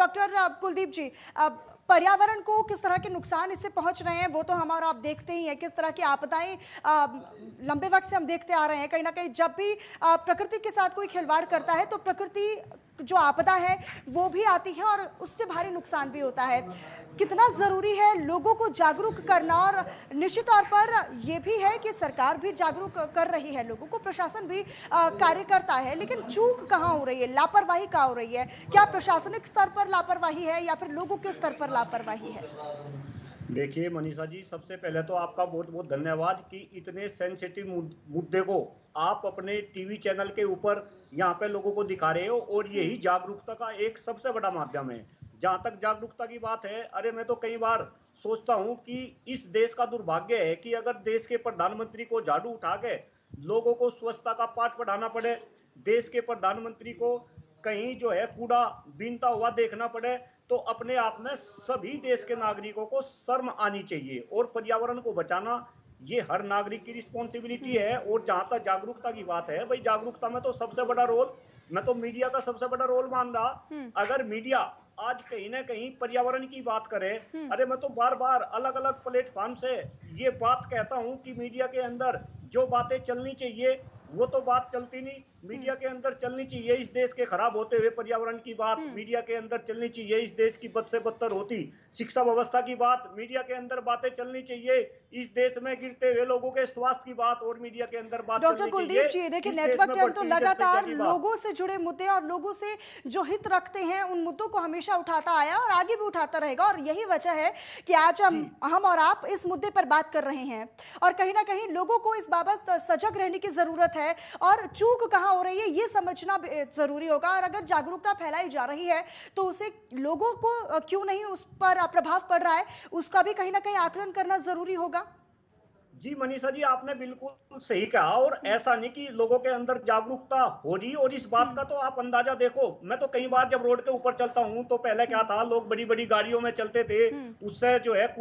Doctor Kuldeep जी, पर्यावरण को किस तरह के नुकसान इससे पहुंच रहे हैं वो तो हम और आप देखते ही हैं। किस तरह की आपदाएं लंबे वक्त से हम देखते आ रहे हैं। कहीं ना कहीं जब भी प्रकृति के साथ कोई खिलवाड़ करता है तो प्रकृति जो आपदा है वो भी आती है और उससे भारी नुकसान भी होता है। कितना जरूरी है लोगों को जागरूक करना, और निश्चित तौर पर यह भी है कि सरकार भी जागरूक कर रही है लोगों को, प्रशासन भी कार्य करता है, लेकिन चूक कहाँ हो रही है, लापरवाही कहाँ हो रही है? क्या प्रशासनिक स्तर पर लापरवाही है या फिर लोगों के स्तर पर लापरवाही है? देखिए मनीषा जी, सबसे पहले तो आपका बहुत बहुत धन्यवाद कि इतने सेंसिटिव मुद्दे को आप अपने टीवी चैनल के ऊपर यहाँ पे लोगों को दिखा रहे हो, और यही जागरूकता का एक सबसे बड़ा माध्यम है। जहां तक जागरूकता की बात है, अरे मैं तो कई बार सोचता हूं कि इस देश का दुर्भाग्य है कि अगर देश के प्रधानमंत्री को झाड़ू उठा के लोगों को स्वच्छता का पाठ पढ़ाना पड़े, देश के प्रधानमंत्री को कहीं जो है कूड़ा बीनता हुआ देखना पड़े, तो अपने आप में सभी देश के नागरिकों को शर्म आनी चाहिए। और पर्यावरण को बचाना ये हर नागरिक की रिस्पॉन्सिबिलिटी है। और जहां तक जागरूकता की बात है, भाई जागरूकता में तो सबसे बड़ा रोल मैं तो मीडिया का सबसे बड़ा रोल मान रहा। अगर मीडिया आज कहीं ना कहीं पर्यावरण की बात करे, अरे मैं तो बार बार अलग अलग प्लेटफॉर्म से ये बात कहता हूं कि मीडिया के अंदर जो बातें चलनी चाहिए वो तो बात चलती नहीं। मीडिया के अंदर चलनी चाहिए इस देश के खराब होते हुए पर्यावरण की बात, मीडिया के अंदर चलनी चाहिए इस देश की बद से बदतर होती शिक्षा व्यवस्था की बात, मीडिया के अंदर बातें चलनी चाहिए इस देश में गिरते हुए लोगों के स्वास्थ्य की बात, और मीडिया के अंदर बात डॉक्टर चलनी कुलदीप चाहिए जी, देखिए इस देश नेटवर्क में चैनल तो बढ़ती हुई जनसंख्या लगातार की बात। लोगों से जुड़े मुद्दे और लोगों से जो हित रखते हैं उन मुद्दों को हमेशा उठाता आया और आगे भी उठाता रहेगा, और यही वजह है कि आज जी हम और आप इस मुद्दे पर बात कर रहे हैं। और कहीं ना कहीं लोगों को इस बाबत सजग रहने की जरूरत है और चूक कहाँ हो रही है ये समझना जरूरी होगा। और अगर जागरूकता फैलाई जा रही है तो उसे लोगों को क्यों नहीं उस पर प्रभाव पड़ रहा है उसका भी कहीं ना कहीं आकलन करना जरूरी होगा। जी मनीषा जी, आपने बिल्कुल सही कहा। और ऐसा नहीं कि लोगों के अंदर जागरूकता हो रही, और इस बात का तो आप अंदाजा देखो, मैं तो कई बार जब रोड के ऊपर चलता हूं तो पहले क्या था, लोग बड़ी बड़ी गाड़ियों में चलते थे, उससे जो है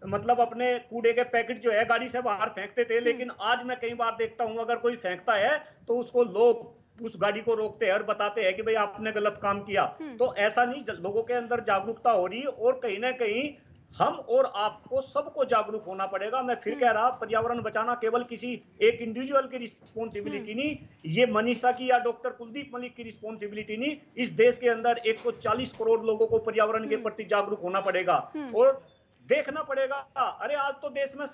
मतलब अपने कूड़े के पैकेट जो है गाड़ी से बाहर फेंकते थे। लेकिन आज मैं कई बार देखता हूं अगर कोई फेंकता है तो उसको लोग उस गाड़ी को रोकते हैं और बताते हैं कि भाई आपने गलत काम किया। तो ऐसा नहीं, लोगों के अंदर जागरूकता हो रही, और कहीं ना कहीं हम और आपको सबको जागरूक होना पड़ेगा। मैं फिर कह रहा, पर्यावरण बचाना केवल किसी एक इंडिविजुअल की रिस्पॉन्सिबिलिटी नहीं, ये मनीषा की या डॉक्टर कुलदीप मलिक की रिस्पॉन्सिबिलिटी नहीं, इस देश के अंदर 140 करोड़ लोगों को पर्यावरण के प्रति जागरूक होना पड़ेगा और देखना पड़ेगा। अरे आज तो देश में